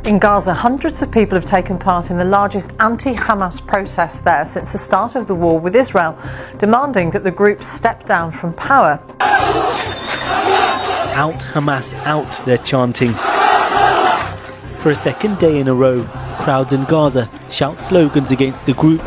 In Gaza, hundreds of people have taken part in the largest anti-Hamas protest there since the start of the war, with Israel demanding that the group step down from power. Out Hamas, out, they're chanting. For a second day in a row, crowds in Gaza shout slogans against the group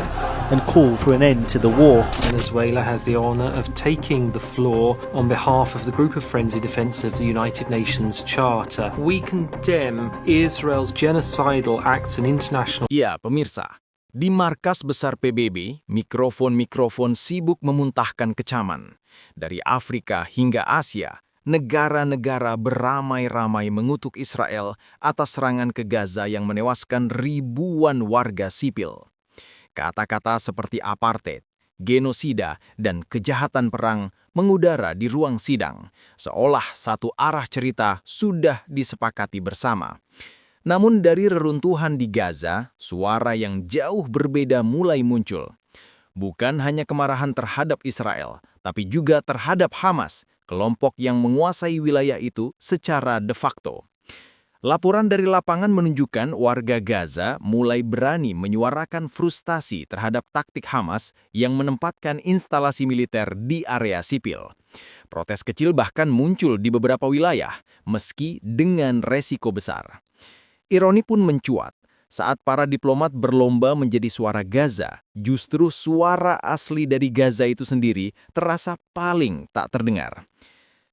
and call for an end to the war. Venezuela has the honour of taking the floor on behalf of the Group of Friends in Defence of the United Nations Charter. We condemn Israel's genocidal acts and international... Ya, pemirsa, di markas besar PBB, mikrofon-mikrofon sibuk memuntahkan kecaman. Dari Afrika hingga Asia, negara-negara beramai-ramai mengutuk Israel atas serangan ke Gaza yang menewaskan ribuan warga sipil. Kata-kata seperti apartheid, genosida, dan kejahatan perang mengudara di ruang sidang, seolah satu arah cerita sudah disepakati bersama. Namun dari reruntuhan di Gaza, suara yang jauh berbeda mulai muncul. Bukan hanya kemarahan terhadap Israel, tapi juga terhadap Hamas, kelompok yang menguasai wilayah itu secara de facto. Laporan dari lapangan menunjukkan warga Gaza mulai berani menyuarakan frustasi terhadap taktik Hamas yang menempatkan instalasi militer di area sipil. Protes kecil bahkan muncul di beberapa wilayah, meski dengan resiko besar. Ironi pun mencuat, saat para diplomat berlomba menjadi suara Gaza, justru suara asli dari Gaza itu sendiri terasa paling tak terdengar.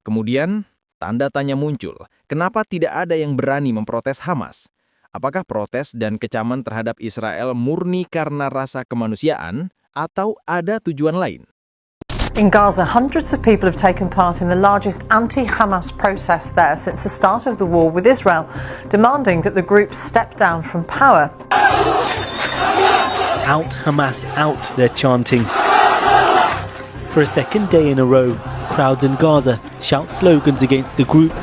Kemudian, tanda tanya muncul, kenapa tidak ada yang berani memprotes Hamas? Apakah protes dan kecaman terhadap Israel murni karena rasa kemanusiaan, atau ada tujuan lain? In Gaza, hundreds of people have taken part in the largest anti-Hamas protest there since the start of the war, with Israel demanding that the group step down from power. Out Hamas, out, they're chanting. For a second day in a row, crowds in Gaza shout slogans against the group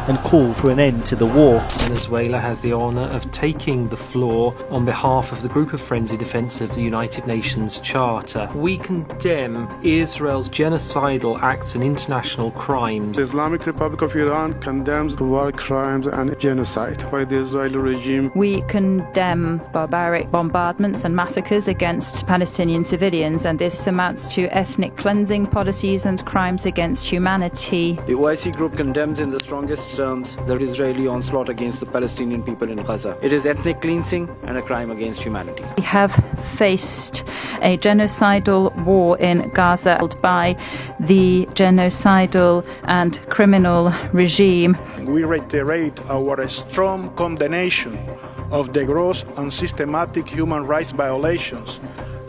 and call for an end to the war. Venezuela has the honour of taking the floor on behalf of the Group of Friends in Defence of the United Nations Charter. We condemn Israel's genocidal acts and international crimes. The Islamic Republic of Iran condemns the war crimes and genocide by the Israeli regime. We condemn barbaric bombardments and massacres against Palestinian civilians, and this amounts to ethnic cleansing policies and crimes against humanity. The OIC group condemns in the strongest terms the Israeli onslaught against the Palestinian people in Gaza. It is ethnic cleansing and a crime against humanity. We have faced a genocidal war in Gaza by the genocidal and criminal regime. We reiterate our strong condemnation of the gross and systematic human rights violations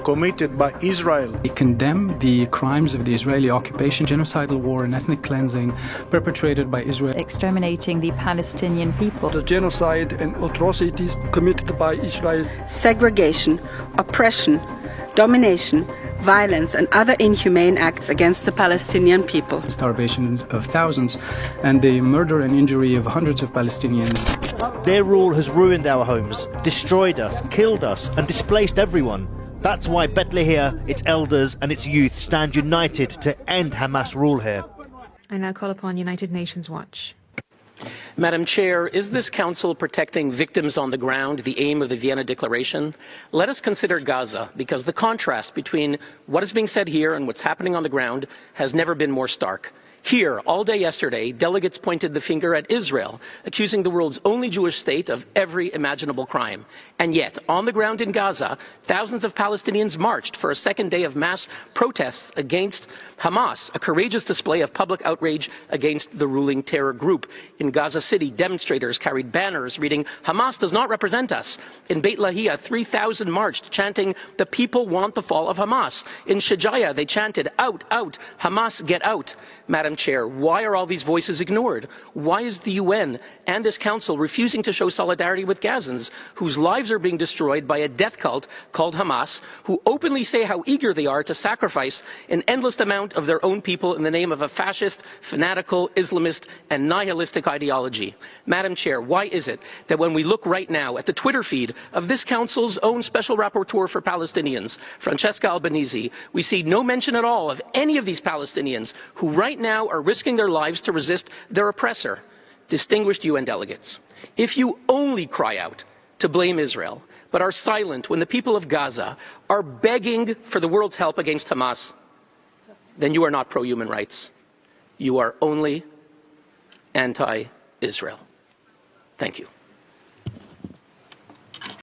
committed by Israel. We condemn the crimes of the Israeli occupation, genocidal war and ethnic cleansing perpetrated by Israel. Exterminating the Palestinian people. The genocide and atrocities committed by Israel. Segregation, oppression, domination, violence and other inhumane acts against the Palestinian people. Starvation of thousands and the murder and injury of hundreds of Palestinians. Their rule has ruined our homes, destroyed us, killed us and displaced everyone. That's why Bethlehem, its elders and its youth stand united to end Hamas rule here. I now call upon United Nations Watch. Madam Chair, is this Council protecting victims on the ground the aim of the Vienna Declaration? Let us consider Gaza, because the contrast between what is being said here and what's happening on the ground has never been more stark. Here, all day yesterday, delegates pointed the finger at Israel, accusing the world's only Jewish state of every imaginable crime. And yet, on the ground in Gaza, thousands of Palestinians marched for a second day of mass protests against Hamas, a courageous display of public outrage against the ruling terror group. In Gaza City, demonstrators carried banners reading, "Hamas does not represent us." In Beit Lahia, 3,000 marched, chanting, "The people want the fall of Hamas." In Shajaya, they chanted, "Out, out, Hamas, get out." Madam Chair, why are all these voices ignored? Why is the UN and this Council refusing to show solidarity with Gazans whose lives are being destroyed by a death cult called Hamas, who openly say how eager they are to sacrifice an endless amount of their own people in the name of a fascist, fanatical, Islamist, and nihilistic ideology? Madam Chair, why is it that when we look right now at the Twitter feed of this Council's own Special Rapporteur for Palestinians, Francesca Albanese, we see no mention at all of any of these Palestinians who right now are risking their lives to resist their oppressor? distinguished UN delegates, if you only cry out to blame Israel, but are silent when the people of Gaza are begging for the world's help against Hamas, then you are not pro-human rights. You are only anti-Israel. Thank you.